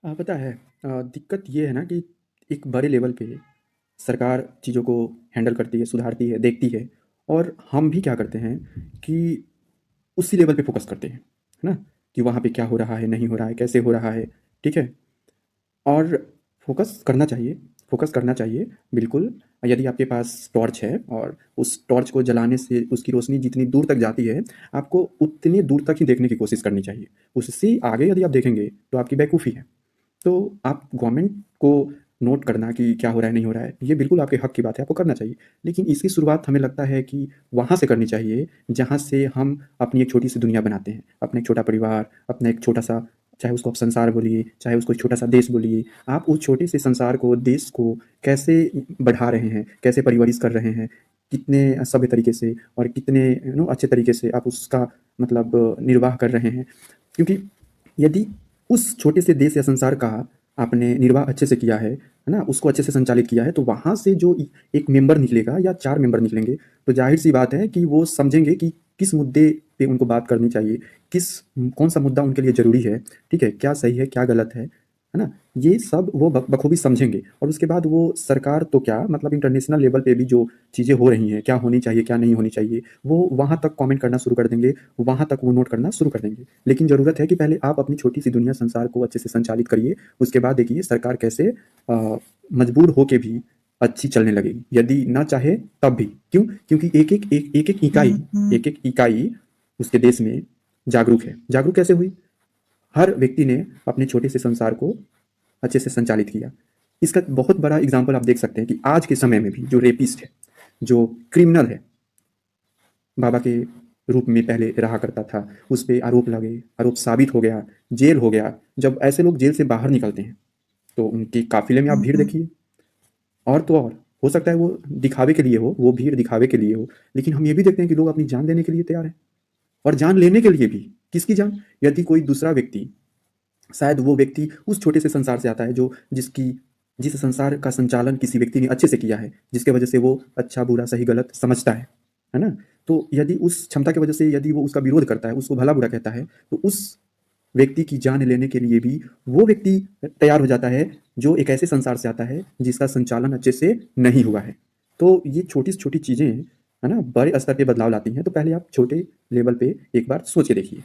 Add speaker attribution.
Speaker 1: पता है दिक्कत ये है ना कि एक बड़े लेवल पे सरकार चीज़ों को हैंडल करती है, सुधारती है, देखती है और हम भी क्या करते हैं कि उसी लेवल पे फ़ोकस करते हैं, है ना? कि वहाँ पे क्या हो रहा है, नहीं हो रहा है, कैसे हो रहा है, ठीक है? और फ़ोकस करना चाहिए, बिल्कुल। यदि आपके पास टॉर्च है और उस टॉर्च को जलाने से उसकी रोशनी जितनी दूर तक जाती है, आपको उतनी दूर तक ही देखने की कोशिश करनी चाहिए। उससे आगे यदि आप देखेंगे, तो आपकी बेवकूफ़ी है। तो आप गवर्नमेंट को नोट करना कि क्या हो रहा है, नहीं हो रहा है, ये बिल्कुल आपके हक की बात है, आपको करना चाहिए। लेकिन इसकी शुरुआत हमें लगता है कि वहाँ से करनी चाहिए, जहाँ से हम अपनी एक छोटी-सी दुनिया बनाते हैं। अपना एक छोटा परिवार, अपना एक छोटा-सा चाहे उसको आप संसार बोलिए, चाहे उसको एक छोटा-सा देश बोलिए। आप उस छोटे से संसार को, देश को कैसे बढ़ा रहे हैं, कैसे परवरिश कर रहे हैं, कितने सभ्य तरीके से और कितने अच्छे तरीके से आप उसका मतलब निर्वाह कर रहे हैं। क्योंकि यदि उस छोटे से देश या संसार का आपने निर्वाह अच्छे से किया है ना? उसको अच्छे से संचालित किया है, तो वहाँ से जो एक मेंबर निकलेगा या 4 मेंबर निकलेंगे, तो ज़ाहिर-सी बात है कि वो समझेंगे कि किस मुद्दे पे उनको बात करनी चाहिए, कौन-सा मुद्दा उनके लिए ज़रूरी है, ठीक है? क्या सही है, क्या गलत है ना? ये सब वो बखूबी समझेंगे और उसके बाद वो सरकार तो क्या मतलब इंटरनेशनल लेवल पे भी जो चीज़ें हो रही हैं, क्या होनी चाहिए, क्या नहीं होनी चाहिए, वो वहाँ तक कमेंट करना शुरू कर देंगे, वहाँ तक वो नोट करना शुरू कर देंगे। लेकिन ज़रूरत है कि पहले आप अपनी छोटी-सी दुनिया संसार को अच्छे से संचालित करिए, उसके बाद देखिए सरकार कैसे मजबूर होके भी अच्छी चलने लगेगी। यदि ना चाहे तब भी। क्यों? क्योंकि एक-एक इकाई उसके देश में जागरूक है। जागरूक कैसे हुई? हर व्यक्ति ने अपने छोटे से संसार को अच्छे से संचालित किया। इसका बहुत बड़ा एग्ज़ाम्पल आप देख सकते हैं कि आज के समय में भी जो रेपिस्ट है, जो क्रिमिनल है, बाबा के रूप में पहले रहा करता था, उस पे आरोप लगे, आरोप साबित हो गया, जेल हो गया। जब ऐसे लोग जेल से बाहर निकलते हैं, तो उनके काफ़िले में आप भीड़ देखिए। और तो और, हो सकता है वो दिखावे के लिए हो, वो भीड़ दिखावे के लिए हो, लेकिन हम ये भी देखते हैं कि लोग अपनी जान देने के लिए तैयार हैं और जान लेने के लिए भी। किसकी जान? यदि कोई दूसरा व्यक्ति शायद वो व्यक्ति उस छोटे से संसार से आता है जो जिस संसार का संचालन किसी व्यक्ति ने अच्छे से किया है, जिसके वजह से वो अच्छा, बुरा, सही, गलत समझता है ना? तो यदि उस क्षमता की वजह से यदि वो उसका विरोध करता है, उसको भला-बुरा कहता है, तो उस व्यक्ति की जान लेने के लिए भी वो व्यक्ति तैयार हो जाता है, जो एक ऐसे संसार से आता है, जिसका संचालन अच्छे से नहीं हुआ है। तो ये छोटी से छोटी चीज़ें, है ना, बड़े स्तर पे बदलाव लाती हैं, तो पहले आप छोटे लेवल पे एक बार सोच के देखिए।